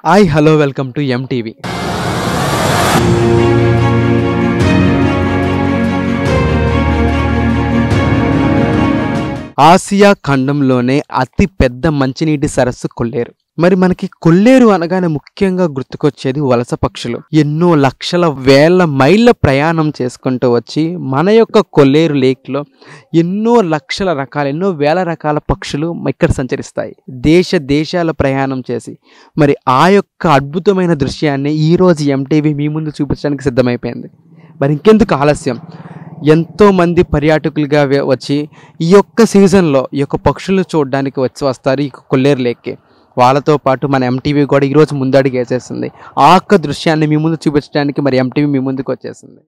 Hi hello welcome to MTV. Asia ఖండంలోనే అతి పెద్ద మంచినీటి సరస్సు కొల్లేరు. మరి మనకి కొల్లేరు అనగానే ముఖ్యంగా గుర్తుకొచ్చేది వలస పక్షులు. ఎన్నో లక్షల వేల మైళ్ళ ప్రయాణం చేసుకుంటూ వచ్చి మన యొక్క కొల్లేరు లేక్లో ఎన్నో లక్షల రకాల ఎన్నో వేల రకాల పక్షులు ఇక్కడ సంచరిస్తాయి. దేశాల ప్రయాణం చేసి మరి ఆ యొక్క అద్భుతమైన దృశ్యాన్ని ఈరోజు ఎంటీవీ మీ ముందు చూపించడానికి సిద్ధమైపోయింది. మరి ఇంకెందుకు ఆలస్యం, ఎంతోమంది పర్యాటకులుగా వచ్చి ఈ యొక్క సీజన్లో ఈ యొక్క పక్షులను చూడడానికి వస్తారు ఈ కొల్లేరు లేక్కి. వాళ్ళతో పాటు మన ఎంటీవీ కూడా ఈరోజు ముందడుగు వేసేస్తుంది. ఆ యొక్క దృశ్యాన్ని మీ ముందు చూపించడానికి మరి ఎంటీవీ మీ ముందుకు వచ్చేసింది.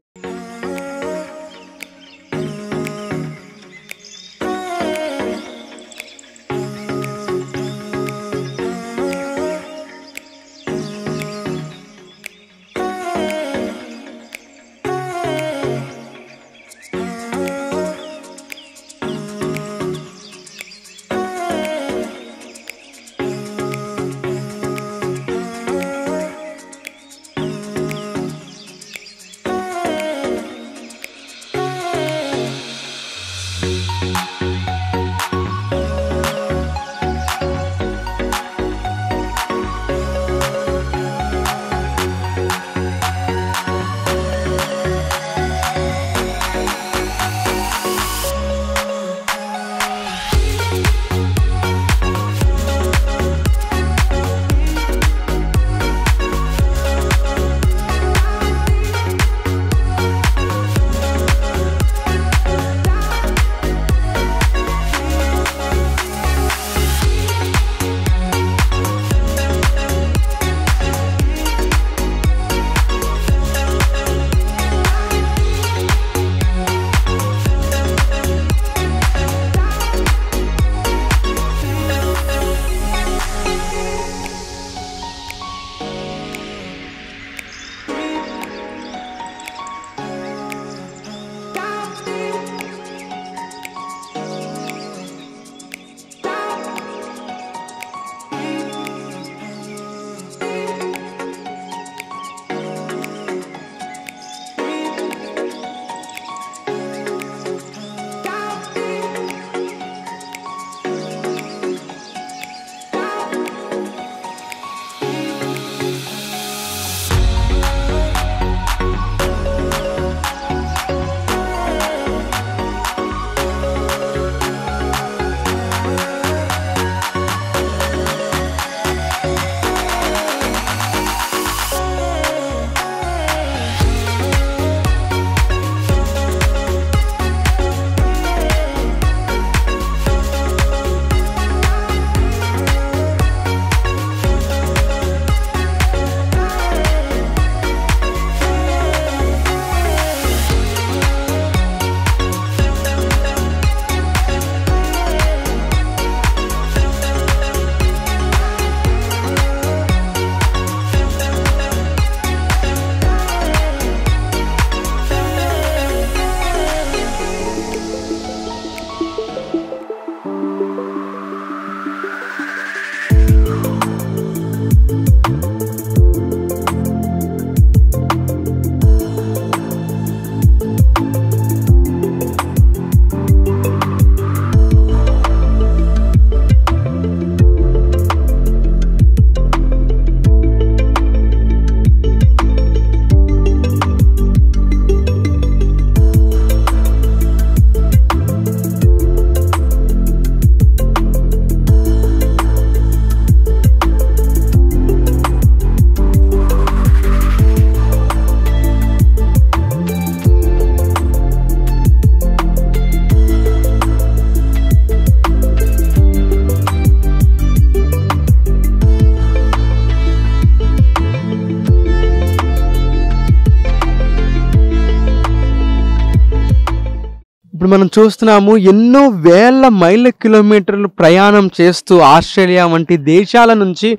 ఇప్పుడు మనం చూస్తున్నాము ఎన్నో వేల మైళ్ళ కిలోమీటర్లు ప్రయాణం చేస్తూ ఆస్ట్రేలియా వంటి దేశాల నుంచి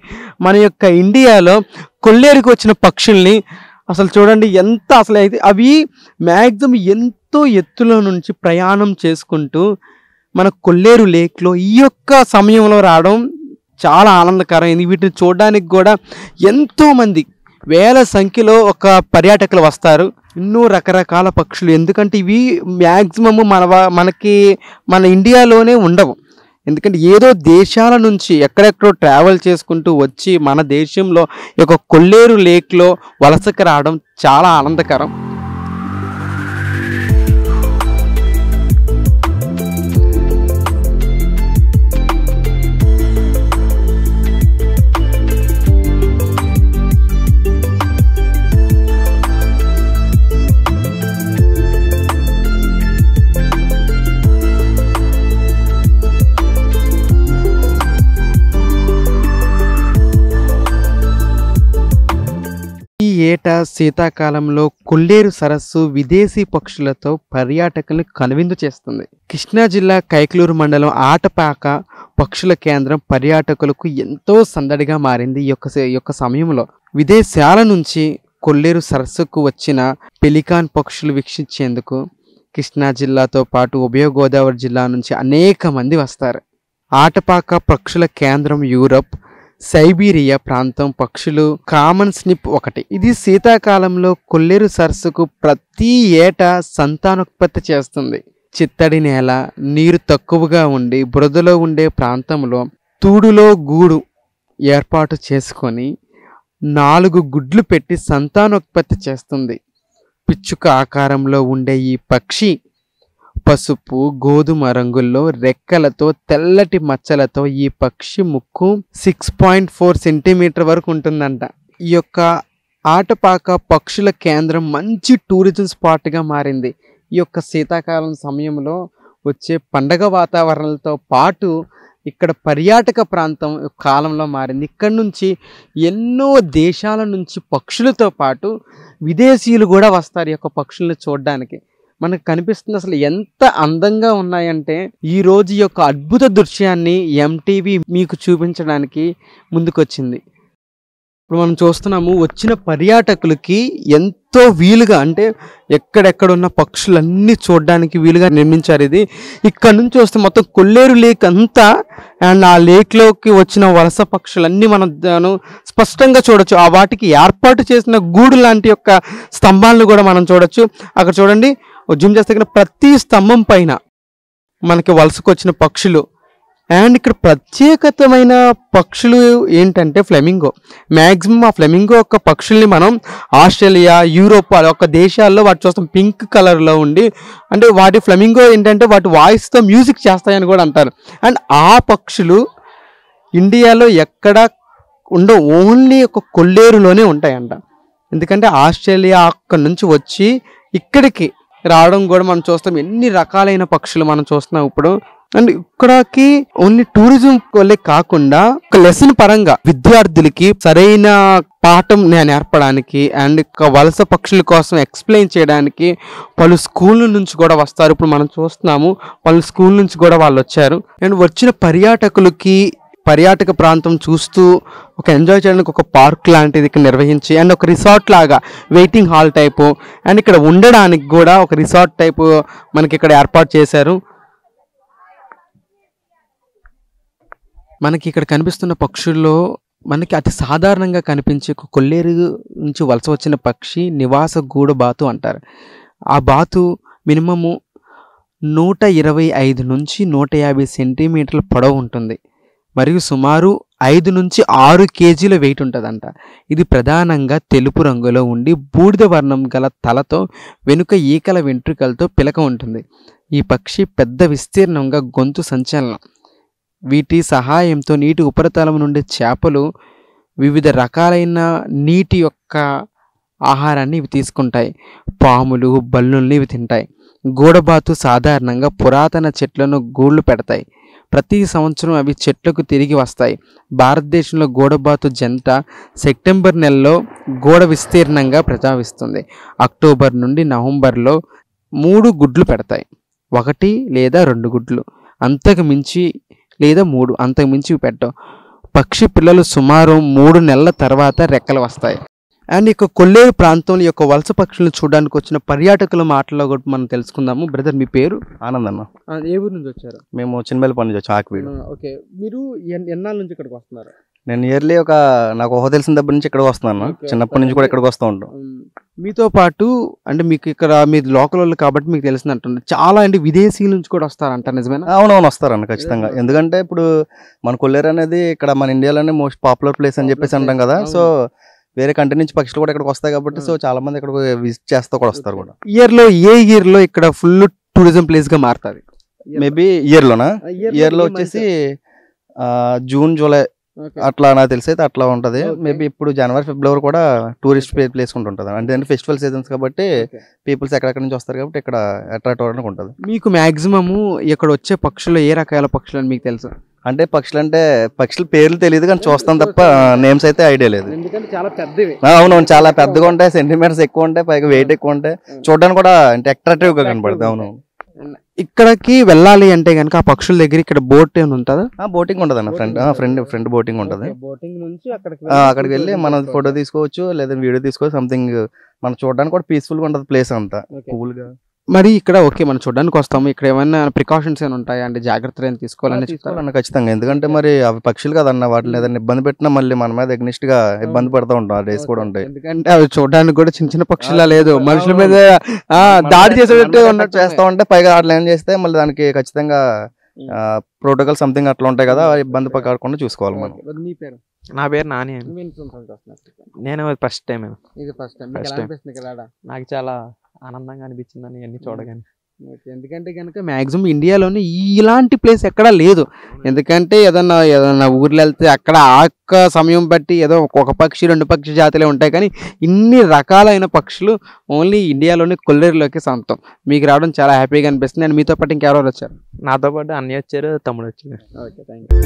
మన యొక్క ఇండియాలో కొల్లేరుకు వచ్చిన పక్షుల్ని అసలు చూడండి ఎంత అసలు అయితే అవి మ్యాక్సిమం ఎంతో ఎత్తులో నుంచి ప్రయాణం చేసుకుంటూ మన కొల్లేరు లేక్లో ఈ యొక్క సమయంలో రావడం చాలా ఆనందకరం. వీటిని చూడడానికి కూడా ఎంతోమంది వేల సంఖ్యలో ఒక పర్యాటకులు వస్తారు. ఎన్నో రకరకాల పక్షులు, ఎందుకంటే ఇవి మ్యాక్సిమము మన ఇండియాలోనే ఉండవు. ఎందుకంటే ఏదో దేశాల నుంచి ఎక్కడెక్కడో ట్రావెల్ చేసుకుంటూ వచ్చి మన దేశంలో ఈ యొక్క కొల్లేరు లేక్లో వలసకి రావడం చాలా ఆనందకరం. ఈ ఏటా శీతాకాలంలో కొల్లేరు సరస్సు విదేశీ పక్షులతో పర్యాటకులను కనువిందు చేస్తుంది. కృష్ణా జిల్లా కైకలూరు మండలం ఆటపాక పక్షుల కేంద్రం పర్యాటకులకు ఎంతో సందడిగా మారింది. ఈ యొక్క సమయంలో విదేశాల నుంచి కొల్లేరు సరస్సుకు వచ్చిన పెలికాన్ పక్షులు వీక్షించేందుకు కృష్ణా జిల్లాతో పాటు ఉభయ గోదావరి జిల్లా నుంచి అనేక మంది వస్తారు. ఆటపాక పక్షుల కేంద్రం యూరప్, సైబీరియా ప్రాంతం పక్షులు కామన్ స్నిప్ ఒకటి. ఇది శీతాకాలంలో కొల్లేరు సరస్సుకు ప్రతి ఏటా సంతానోత్పత్తి చేస్తుంది. చిత్తడి నేల, నీరు తక్కువగా ఉండి బురదలో ఉండే ప్రాంతంలో తూడులో గూడు ఏర్పాటు చేసుకొని 4 గుడ్లు పెట్టి సంతానోత్పత్తి చేస్తుంది. పిచ్చుక ఆకారంలో ఉండే ఈ పక్షి పసుపు గోధుమ రంగుల్లో రెక్కలతో తెల్లటి మచ్చలతో ఈ పక్షి ముక్కు 6.4 సెంటీమీటర్ వరకు ఉంటుందంట. ఈ యొక్క ఆటపాక పక్షుల కేంద్రం మంచి టూరిజం స్పాట్గా మారింది. ఈ యొక్క శీతాకాలం సమయంలో వచ్చే పండగ వాతావరణంతో పాటు ఇక్కడ పర్యాటక ప్రాంతం కాలంలో మారింది. ఇక్కడ నుంచి ఎన్నో దేశాల నుంచి పక్షులతో పాటు విదేశీయులు కూడా వస్తారు ఈ యొక్క పక్షులను చూడడానికి. మనకు కనిపిస్తుంది అసలు ఎంత అందంగా ఉన్నాయంటే ఈరోజు ఈ యొక్క అద్భుత దృశ్యాన్ని ఎంటీవీ మీకు చూపించడానికి ముందుకొచ్చింది. ఇప్పుడు మనం చూస్తున్నాము, వచ్చిన పర్యాటకులకి ఎంతో వీలుగా, అంటే ఎక్కడెక్కడున్న పక్షులన్నీ చూడడానికి వీలుగా నిర్మించారు ఇది. ఇక్కడ నుంచి వస్తే మొత్తం కొల్లేరు లేక్ అంతా అండ్ ఆ లేక్లోకి వచ్చిన వలస పక్షులన్నీ మనం స్పష్టంగా చూడొచ్చు. ఆ వాటికి ఏర్పాటు చేసిన గూడు లాంటి యొక్క స్తంభాలను కూడా మనం చూడొచ్చు. అక్కడ చూడండి, జూమ్ చేస్తే ప్రతి స్తంభం పైన మనకి వలసకు వచ్చిన పక్షులు. అండ్ ఇక్కడ ప్రత్యేకతమైన పక్షులు ఏంటంటే ఫ్లెమింగో. మ్యాక్సిమం ఆ ఫ్లెమింగో యొక్క పక్షుల్ని మనం ఆస్ట్రేలియా, యూరోప్ యొక్క దేశాల్లో వాటి చూస్తాం పింక్ కలర్లో ఉండి. అంటే వాటి ఫ్లెమింగో ఏంటంటే వాటి వాయిస్తో మ్యూజిక్ చేస్తాయని కూడా అంటారు. అండ్ ఆ పక్షులు ఇండియాలో ఎక్కడ ఉండవు, ఓన్లీ ఒక కొల్లేరులోనే ఉంటాయంట. ఎందుకంటే ఆస్ట్రేలియా అక్కడ నుంచి వచ్చి ఇక్కడికి రావడం కూడా మనం చూస్తాం. ఎన్ని రకాలైన పక్షులు మనం చూస్తున్నాం ఇప్పుడు. అండ్ ఇక్కడికి ఓన్లీ టూరిజం వల్లే కాకుండా ఒక లెసన్ పరంగా విద్యార్థులకి సరైన పాఠం నేర్పడానికి అండ్ వలస పక్షుల కోసం ఎక్స్ప్లెయిన్ చేయడానికి పలు స్కూళ్ళ నుంచి కూడా వస్తారు. ఇప్పుడు మనం చూస్తున్నాము, పలు స్కూల్ నుంచి కూడా వాళ్ళు వచ్చారు. అండ్ వచ్చిన పర్యాటకులకి పర్యాటక ప్రాంతం చూస్తూ ఒక ఎంజాయ్ చేయడానికి ఒక పార్క్ లాంటిది ఇక్కడ నిర్వహించి అండ్ ఒక రిసార్ట్ లాగా వెయిటింగ్ హాల్ టైపు అండ్ ఇక్కడ ఉండడానికి కూడా ఒక రిసార్ట్ టైపు మనకి ఇక్కడ ఏర్పాటు చేశారు. మనకి ఇక్కడ కనిపిస్తున్న పక్షుల్లో మనకి అతి సాధారణంగా కనిపించే కొల్లేరు నుంచి వలస వచ్చిన పక్షి నివాస గూడు బాతు అంటారు. ఆ బాతు మినిమము 125 నుంచి 150 సెంటీమీటర్ల పొడవు ఉంటుంది మరియు సుమారు 5 నుంచి 6 కేజీల వెయిట్ ఉంటుందంట. ఇది ప్రధానంగా తెలుపు రంగులో ఉండి బూడిద వర్ణం గల తలతో వెనుక ఈకల వెంట్రుకలతో పిలక ఉంటుంది. ఈ పక్షి పెద్ద విస్తీర్ణంగా గొంతు సంచలనం. వీటి సహాయంతో నీటి ఉపరితలం నుండి చేపలు వివిధ రకాలైన నీటి యొక్క ఆహారాన్ని ఇవి తీసుకుంటాయి. పాములు, బల్లుల్ని ఇవి తింటాయి. గూడబాతు సాధారణంగా పురాతన చెట్లను గూళ్ళు పెడతాయి. ప్రతి సంవత్సరం అవి చెట్లకు తిరిగి వస్తాయి. భారతదేశంలో గూడబాతు జంట సెప్టెంబర్ నెలలో గూడ విస్తీర్ణంగా ప్రజావిస్తుంది. అక్టోబర్ నుండి నవంబర్లో 3 గుడ్లు పెడతాయి. 1 లేదా 2 గుడ్లు, అంతకు మించి లేదా 3, అంతకు మించి పెట్టవు. పక్షి పిల్లలు సుమారు 3 నెలల తర్వాత రెక్కలు వస్తాయి. అండ్ ఇక కొల్లేరు ప్రాంతంలో ఈ యొక్క వలస పక్షులను చూడడానికి వచ్చిన పర్యాటకుల మాటల్లో కూడా మనం తెలుసుకుందాము. బ్రదర్ మీ పేరు? ఆనంద్ అన్న. ఏ ఊరు నుంచి వచ్చారు? మేము చిన్నబెల్లిపల్లి నుంచి వచ్చాం, ఆకివీడు. ఓకే, మీరు ఎన్నాళ్ళ నుంచి ఇక్కడికి వస్తున్నారు? నేను ఇయర్లీ నాకు ఊహ తెలిసిన దగ్గర నుంచి ఇక్కడికి వస్తున్నాను. చిన్నప్పటి నుంచి కూడా ఇక్కడికి వస్తూ ఉంటాం. మీతో పాటు అంటే మీకు ఇక్కడ మీరు లోకల్ వాళ్ళు కాబట్టి మీకు తెలిసిందంటుంది, చాలా అంటే విదేశీయుల నుంచి కూడా వస్తారంట, నిజమేనా? అవునవును, వస్తారన్న ఖచ్చితంగా. ఎందుకంటే ఇప్పుడు మన కొల్లేరు అనేది ఇక్కడ మన ఇండియాలోనే మోస్ట్ పాపులర్ ప్లేస్ అని చెప్పేసి అంటాం కదా. సో వేరే కంట్రీ నుంచి పక్షులు కూడా ఇక్కడికి వస్తాయి కాబట్టి సో చాలా మంది ఇక్కడ విజిట్ చేస్తూ కూడా వస్తారు కూడా. ఇయర్ లో ఇక్కడ ఫుల్ టూరిజం ప్లేస్ గా మారుతుంది. మేబీ ఇయర్ లో వచ్చేసి జూన్ జూలై అట్లా నాకు తెలిసి అయితే అట్లా ఉంటది. మేబీ ఇప్పుడు జనవరి ఫిబ్రవరి కూడా టూరిస్ట్ ప్లేస్ ఉంటుంది. అంటే ఫెస్టివల్ సీజన్స్ కాబట్టి పీపుల్స్ ఎక్కడెక్కడ నుంచి వస్తారు కాబట్టి ఇక్కడ అట్రాక్ట్ అవ్వడానికి ఉంటుంది. మీకు మాక్సిమము ఇక్కడ వచ్చే పక్షులు ఏ రకాల పక్షులు అని మీకు తెలుసు? అంటే పక్షుల పేర్లు తెలియదు కానీ చూస్తాం తప్ప నేమ్స్ అయితే ఐడియా లేదు. చాలా పెద్దవి. అవునవును, చాలా పెద్దగా ఉంటాయి, సెంటీమీటర్స్ ఎక్కువ ఉంటాయి, పైగా వెయిట్ ఎక్కువ ఉంటాయి, చూడడానికి కూడా అంటే అట్రాక్టివ్ గా కనపడుతుంది. అవునవును. ఇక్కడికి వెళ్ళాలి అంటే కనుక ఆ పక్షుల దగ్గర ఇక్కడ బోట్ ఏమైనా ఉంటుందా? బోటింగ్ ఉంటుంది అన్న, ఫ్రెండ్ బోటింగ్ ఉంటుంది. బోటింగ్ నుంచి అక్కడికి వెళ్ళి మనం ఫోటో తీసుకోవచ్చు లేదా వీడియో తీసుకోవచ్చు. సంథింగ్ మనం చూడడానికి కూడా పీస్ఫుల్ గా ఉంటుంది ప్లేస్ అంతా, కూల్ గా. మరి ఇక్కడ ఓకే మనం చూడడానికి వస్తాము, ఇక్కడ ఏమైనా ప్రికాషన్స్ ఏమైనా ఉంటాయా అంటే జాగ్రత్తలు ఏమైనా తీసుకోవాలని? ఖచ్చితంగా, ఎందుకంటే మరి అవి పక్షులు కదన్న, వాటిని ఏదైనా ఇబ్బంది పెట్టినా మళ్ళీ మన మీద ఎగ్నిస్ట్ గా ఇబ్బంది పడుతూ ఉంటాం. ఆ డేస్ కూడా ఉంటాయి, ఎందుకంటే అవి చూడడానికి కూడా చిన్న చిన్న పక్షులా లేదు, మనుషుల మీద దాడి చేసేటట్టు ఉన్నట్టు చేస్తూ ఉంటే పైగా అట్లా ఏం చేస్తే మళ్ళీ దానికి ఖచ్చితంగా ప్రోటోకాల్ సంథింగ్ అట్లా ఉంటాయి కదా, ఇబ్బంది పడకుండా చూసుకోవాలి మనం. మీ పేరు? నా పేరు నాని. నేను ఫస్ట్ టైం. నాకు చాలా ఆనందంగా అనిపించిందని ఇవన్నీ చూడగానే. ఎందుకంటే కనుక మ్యాక్సిమం ఇండియాలోనే ఇలాంటి ప్లేస్ ఎక్కడా లేదు. ఎందుకంటే ఏదన్నా ఊర్లో వెళ్తే అక్కడ ఆ సమయం బట్టి ఏదో ఒక పక్షి 2 పక్షి జాతులే ఉంటాయి, కానీ ఇన్ని రకాలైన పక్షులు ఓన్లీ ఇండియాలోనే కొల్లేరులోకి సొంతం. మీకు రావడం చాలా హ్యాపీగా అనిపిస్తుంది. అండ్ మీతో పాటు ఇంకెవరెవరు వచ్చారు? నాతో పాటు అన్నయ్య వచ్చారు, తమ్ముడు వచ్చారు. Okay, thank you.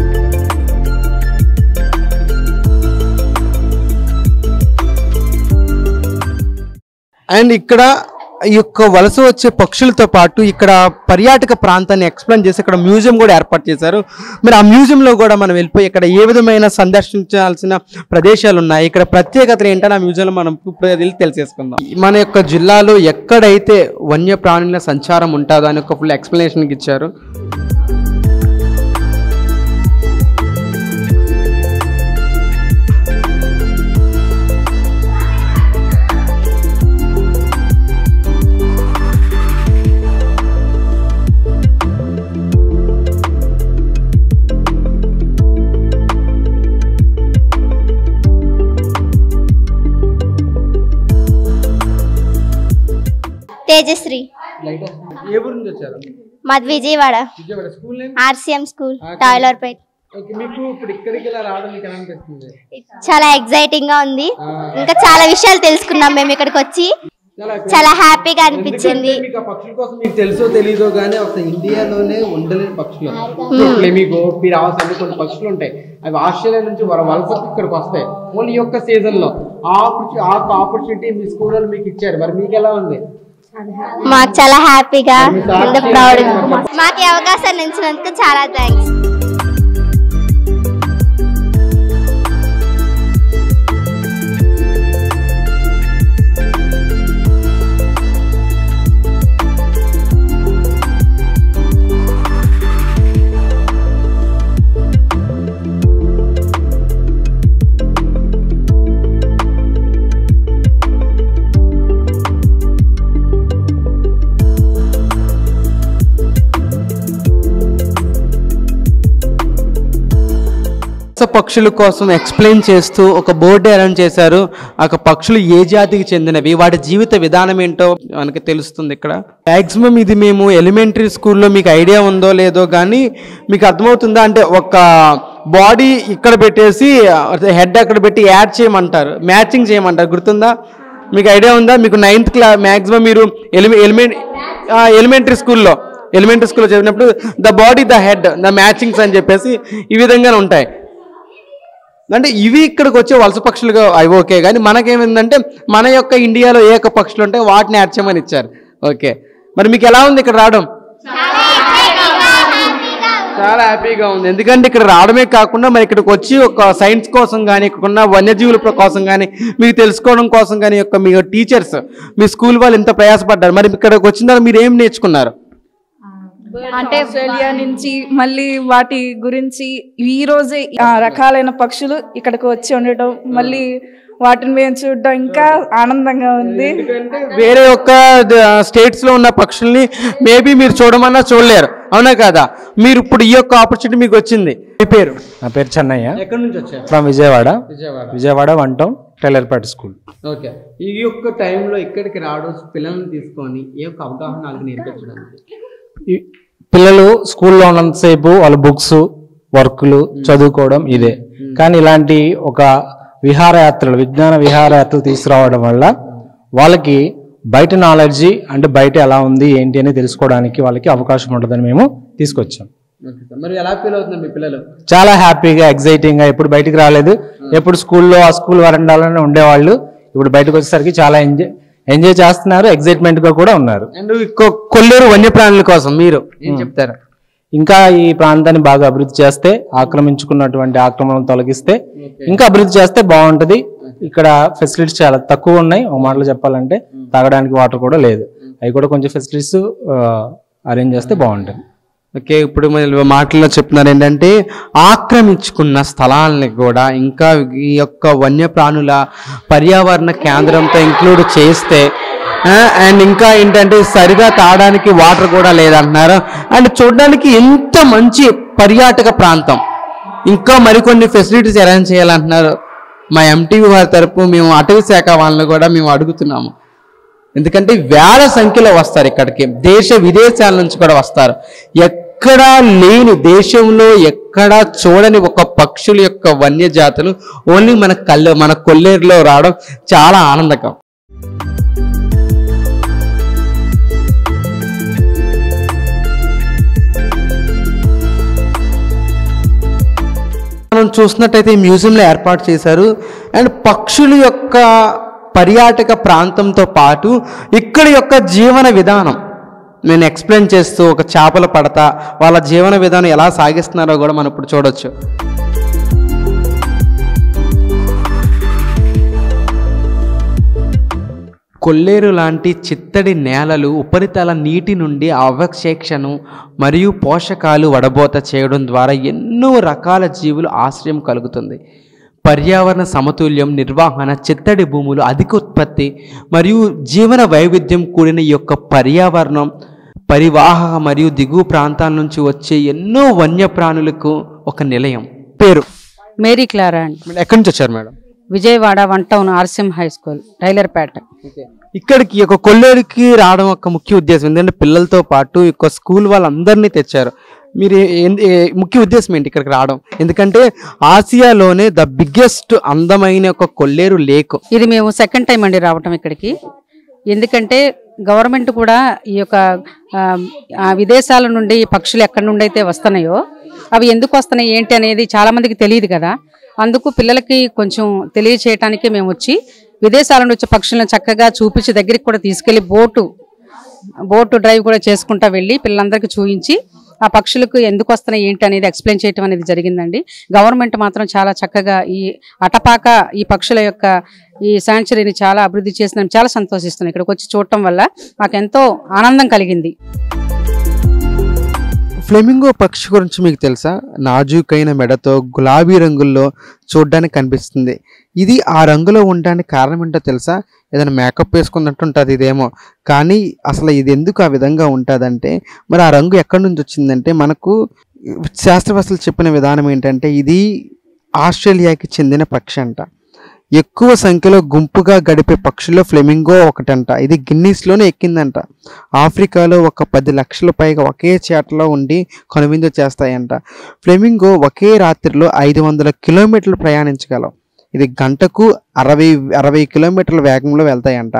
అండ్ ఇక్కడ ఈ యొక్క వలస వచ్చే పక్షులతో పాటు ఇక్కడ పర్యాటక ప్రాంతాన్ని ఎక్స్ప్లెయిన్ చేసి ఇక్కడ మ్యూజియం కూడా ఏర్పాటు చేశారు. మరి ఆ మ్యూజియంలో కూడా మనం వెళ్ళిపోయి ఇక్కడ ఏ విధమైన సందర్శించాల్సిన ప్రదేశాలు ఉన్నాయి, ఇక్కడ ప్రత్యేకతలు ఏంటని ఆ మ్యూజియంలో మనం ఇప్పుడు వెళ్ళి తెలిసేసుకుందాం. మన యొక్క జిల్లాలో ఎక్కడైతే వన్యప్రాణుల సంచారం ఉంటుందో అని ఒక ఫుల్ ఎక్స్ప్లెనేషన్ ఇచ్చారు. తేజశ్రీ. మాది విజయవాడ, ఆర్సిఎం స్కూల్, టాయిలర్పేట్. చాలా ఎక్సైటింగ్ గా ఉంది, ఇంకా చాలా విషయాలు తెలుసుకున్నాం మేము ఇక్కడికి వచ్చి, చాలా హ్యాపీగా అనిపించింది. తెలుసో తెలీదో కానీ ఇండియాలోనే ఉండలేని పక్షులు కొన్ని పక్షులు ఉంటాయి, అవి ఆస్ట్రేలియా నుంచి వలసకు ఇక్కడికి వస్తాయి ఓన్లీ ఈ యొక్క సీజన్ లో. ఆపర్చునిటీ మీ స్కూల్ వాళ్ళు మీకు ఇచ్చారు, మరి మీకు ఎలా ఉంది? మాకు చాలా హ్యాపీగా, ప్రౌడ్. మాకు అవకాశాన్ని ఇచ్చినందుకు చాలా థ్యాంక్స్. పక్షుల కోసం ఎక్స్ప్లెయిన్ చేస్తూ ఒక బోర్డు అరేంజ్ చేశారు. ఆ పక్షులు ఏ జాతికి చెందినవి, వాటి జీవిత విధానం ఏంటో మనకి తెలుస్తుంది. ఇక్కడ మ్యాక్సిమం ఇది మేము ఎలిమెంటరీ స్కూల్లో, మీకు ఐడియా ఉందో లేదో కానీ మీకు అర్థమవుతుందా అంటే ఒక బాడీ ఇక్కడ పెట్టేసి హెడ్ అక్కడ పెట్టి యాడ్ చేయమంటారు, మ్యాచింగ్ చేయమంటారు, గుర్తుందా? మీకు ఐడియా ఉందా? మీకు 9th క్లాస్ మ్యాక్సిమం మీరు ఎలిమెంటరీ స్కూల్లో చదివినప్పుడు the body the head the matchings అని చెప్పేసి ఈ విధంగానే ఉంటాయి. అంటే ఇవి ఇక్కడికి వచ్చే వలస పక్షులుగా అవి ఓకే, కానీ మనకేమైందంటే మన యొక్క ఇండియాలో ఏ యొక్క పక్షులు ఉంటాయి వాటిని యాడ్ చేయమని ఇచ్చారు. ఓకే, మరి మీకు ఎలా ఉంది ఇక్కడ రావడం? చాలా హ్యాపీగా ఉంది. ఎందుకంటే ఇక్కడ రావడమే కాకుండా మరి ఇక్కడికి వచ్చి ఒక సైన్స్ కోసం కానీ ఇక్కడ వన్యజీవుల కోసం కానీ మీకు తెలుసుకోవడం కోసం కానీ మీ టీచర్స్ మీ స్కూల్ వాళ్ళు ఎంత ప్రయాసపడ్డారు. మరి ఇక్కడికి వచ్చిన తర్వాత మీరు ఏం నేర్చుకున్నారు? అంటే ఆస్ట్రేలియా నుంచి మళ్ళీ వాటి గురించి ఈ రోజే రకాలైన పక్షులు ఇక్కడికి వచ్చి ఉండటం, మళ్ళీ వాటిని మేము చూడడం ఇంకా ఆనందంగా ఉంది. వేరే ఒక్క స్టేట్స్ లో ఉన్న పక్షుల్ని మేబీ మీరు చూడమన్నా చూడలేరు, అవునా కదా? మీరు ఇప్పుడు ఈ యొక్క ఆపర్చునిటీ మీకు వచ్చింది. మీ పేరు? నా పేరు చెన్నయ్య. ఎక్కడి నుంచి వచ్చారు? From Vijayawada 1 town Tailorpet school. Okay, ఈ యొక్క టైంలో ఇక్కడికి రావడం పిల్లల్ని తీసుకొని ఏ యొక్క అవగాహన నేర్పించడానికి? పిల్లలు స్కూల్లో ఉన్నంతసేపు వాళ్ళ బుక్స్ వర్క్లు చదువుకోవడం ఇదే, కానీ ఇలాంటి ఒక విహారయాత్రలు విజ్ఞాన విహారయాత్రలు తీసుకురావడం వల్ల వాళ్ళకి బయట నాలెడ్జి అంటే బయట ఎలా ఉంది ఏంటి అని తెలుసుకోవడానికి వాళ్ళకి అవకాశం ఉంటుందని మేము తీసుకొచ్చాం. మరి ఎలా ఫీల్ అవుతున్నారు మీ పిల్లలు? చాలా హ్యాపీగా ఎగ్జైటింగ్ గా, ఎప్పుడు బయటికి రాలేదు, ఎప్పుడు స్కూల్లో ఆ స్కూల్ వరండాలోనే ఉండేవాళ్ళు, ఇప్పుడు బయటకు వచ్చేసరికి చాలా ఎంజాయ్ చేస్తున్నారు, ఎగ్జైట్మెంట్ గా కూడా ఉన్నారు. అండ్ కొల్లేరు వన్యప్రాణుల కోసం మీరు ఏం చెప్తారు? ఇంకా ఈ ప్రాంతాన్ని బాగా అభివృద్ధి చేస్తే, ఆక్రమించుకున్నటువంటి ఆక్రమణను తొలగిస్తే ఇంకా అభివృద్ధి చేస్తే బాగుంటది. ఇక్కడ ఫెసిలిటీస్ చాలా తక్కువ ఉన్నాయి, ఒక మాటలో చెప్పాలంటే తాగడానికి వాటర్ కూడా లేదు, అవి కూడా కొంచెం ఫెసిలిటీస్ అరేంజ్ చేస్తే బాగుంటుంది. ఓకే, ఇప్పుడు మాటల్లో చెప్తున్నారు ఏంటంటే ఆక్రమించుకున్న స్థలాలని కూడా ఇంకా ఈ యొక్క వన్యప్రాణుల పర్యావరణ కేంద్రంతో ఇంక్లూడ్ చేస్తే అండ్ ఇంకా ఏంటంటే సరిగా తాగడానికి వాటర్ కూడా లేదంటున్నారు. అండ్ చూడడానికి ఎంత మంచి పర్యాటక ప్రాంతం, ఇంకా మరికొన్ని ఫెసిలిటీస్ అరేంజ్ చేయాలంటున్నారు. మా ఎంటీవీ వారి తరపు మేము అటవీ శాఖ వాళ్ళని కూడా మేము అడుగుతున్నాము. ఎందుకంటే వేల సంఖ్యలో వస్తారు ఇక్కడికి, దేశ విదేశాల నుంచి కూడా వస్తారు. ఎక్కడా లేని దేశంలో ఎక్కడా చూడని ఒక పక్షుల యొక్క వన్యజాతులు ఓన్లీ మన కొల్లేరులో రావడం చాలా ఆనందకరం. మనం చూసినట్టయితే ఈ మ్యూజియంలో ఏర్పాటు చేశారు. అండ్ పక్షుల యొక్క పర్యాటక ప్రాంతంతో పాటు ఇక్కడ యొక్క జీవన విధానం నేను ఎక్స్ప్లెయిన్ చేస్తూ ఒక చేపల పడత వాళ్ళ జీవన విధానం ఎలా సాగిస్తున్నారో కూడా మనం ఇప్పుడు చూడొచ్చు. కొల్లేరు లాంటి చిత్తడి నేలలు ఉపరితల నీటి నుండి అవక్షేక్షను మరియు పోషకాలు వడబోత చేయడం ద్వారా ఎన్నో రకాల జీవులు ఆశ్రయం కలుగుతుంది. పర్యావరణ సమతుల్యం, నిర్వహణ, చిత్తడి భూములు, అధిక ఉత్పత్తి మరియు జీవన వైవిధ్యం కూడిన ఈ యొక్క పర్యావరణం పరివాహక మరియు దిగువ ప్రాంతాల నుంచి వచ్చే ఎన్నో వన్యప్రాణులకు ఒక నిలయం. పేరు? మేరీ క్లారా అండి. ఎక్కడి నుంచి వచ్చారు madam? Vijayawada 1 town RCM high school Tailorpet. ఇక్కడికి ఒక కొల్లేరుకి రావడం ఒక ముఖ్య ఉద్దేశం ఎందుకంటే పిల్లలతో పాటు ఒక స్కూల్ వాళ్ళందరినీ తెచ్చారు. మీరు ముఖ్య ఉద్దేశం ఏంటి ఇక్కడికి రావడం? ఎందుకంటే ఆసియాలోనే ద బిగ్గెస్ట్ అందమైన ఒక కొల్లేరు లేక్ ఇది. మేము సెకండ్ టైం అండి రావటం ఇక్కడికి. ఎందుకంటే గవర్నమెంట్ కూడా ఈ యొక్క విదేశాల నుండి పక్షులు ఎక్కడి నుండి అయితే వస్తున్నాయో అవి ఎందుకు వస్తున్నాయి ఏంటి అనేది చాలా మందికి తెలియదు కదా. అందుకు పిల్లలకి కొంచెం తెలియచేయటానికి మేము వచ్చి విదేశాల నుంచి వచ్చే పక్షులను చక్కగా చూపించి దగ్గరికి కూడా తీసుకెళ్లి బోటు డ్రైవ్ కూడా చేసుకుంటా వెళ్ళి పిల్లలందరికీ చూపించి ఆ పక్షులకు ఎందుకు వస్తున్నాయి ఏంటి అనేది ఎక్స్ప్లెయిన్ చేయడం అనేది జరిగిందండి. గవర్నమెంట్ మాత్రం చాలా చక్కగా ఈ అటపాక ఈ పక్షుల యొక్క ఈ శాంక్చురీని చాలా అభివృద్ధి చేసిన చాలా సంతోషిస్తున్నాం. ఇక్కడికి వచ్చి చూడటం వల్ల మాకు ఎంతో ఆనందం కలిగింది. ఫ్లెమింగో పక్షి గురించి మీకు తెలుసా? నాజూకైన మెడతో గులాబీ రంగుల్లో చూడడానికి కనిపిస్తుంది. ఇది ఆ రంగులో ఉండడానికి కారణం ఏంటో తెలుసా? ఏదైనా మేకప్ వేసుకున్నట్టు ఉంటుంది ఇదేమో, కానీ అసలు ఇది ఎందుకు ఆ విధంగా ఉంటుందంటే మరి ఆ రంగు ఎక్కడి నుంచి వచ్చిందంటే మనకు శాస్త్రవేత్తలు చెప్పిన విధానం ఏంటంటే ఇది ఆస్ట్రేలియాకి చెందిన పక్షి అంట. ఎక్కువ సంఖ్యలో గుంపుగా గడిపే పక్షుల్లో ఫ్లెమింగో ఒకటంట. ఇది గిన్నీస్లోనే ఎక్కిందంట. ఆఫ్రికాలో ఒక 10 లక్షల పైగా ఒకే చేటలో ఉండి కనువిందు చేస్తాయంట. ఫ్లెమింగో ఒకే రాత్రిలో 500 కిలోమీటర్లు ప్రయాణించగలవు. ఇది గంటకు 60 కిలోమీటర్ల వేగంలో వెళ్తాయంట.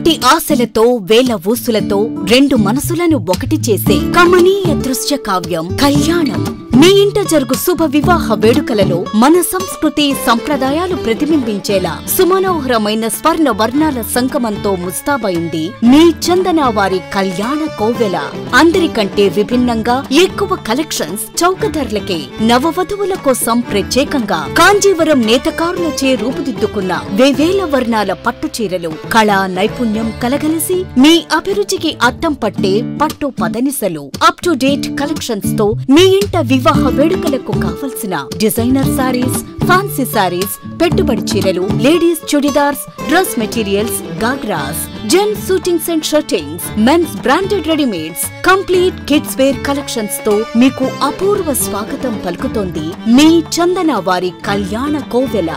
కోటి ఆశలతో వేల ఊసులతో రెండు మనసులను ఒకటి చేసే కమనీయ దృశ్య కావ్యం కళ్యాణం. మీ ఇంట జరుగు శుభ వివాహ వేడుకలలో మన సంస్కృతి సంప్రదాయాలు ప్రతిబింబించేలా సుమనోహరమైన స్వర్ణ వర్ణాల సంగమంతో ముస్తాబైంది మీ చందన వారి కళ్యాణ కోవెల. అందరికంటే విభిన్నంగా ఎక్కువ కలెక్షన్స్ చౌక ధరలకే నవవధువుల కోసం ప్రత్యేకంగా కాంజీవరం నేతకారులచే రూపుదిద్దుకున్న వేవేల వర్ణాల పట్టు చీరలు కళా నైపుణ్యం కలగలిసి మీ అభిరుచికి అద్దం పట్టే పట్టు పదనిసలు అప్ టు డేట్ కలెక్షన్స్ తో మీ ఇంట వివాహ వేడుకలకు కావలసిన డిజైనర్ సారీస్, ఫ్యాన్సీ సారీస్, పెట్టుబడి చీరలు, ladies churidars, dress materials, ghagras, gents suitings and shirtings, men's branded readymades, complete kids wear collections తో మీకు అపూర్వ స్వాగతం పలుకుతోంది మీ చందన వారి కళ్యాణ కోవెల.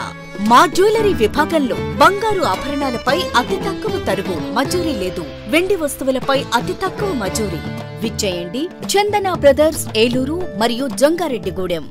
మా జ్యువెలరీ విభాగంలో బంగారు ఆభరణాలపై అతి తక్కువ తరుగు, మజూరీ లేదు. వెండి వస్తువులపై అతి తక్కువ మజూరీ. విచ్చేయండి చందన బ్రదర్స్, ఏలూరు మరియు జంగారెడ్డిగూడెం.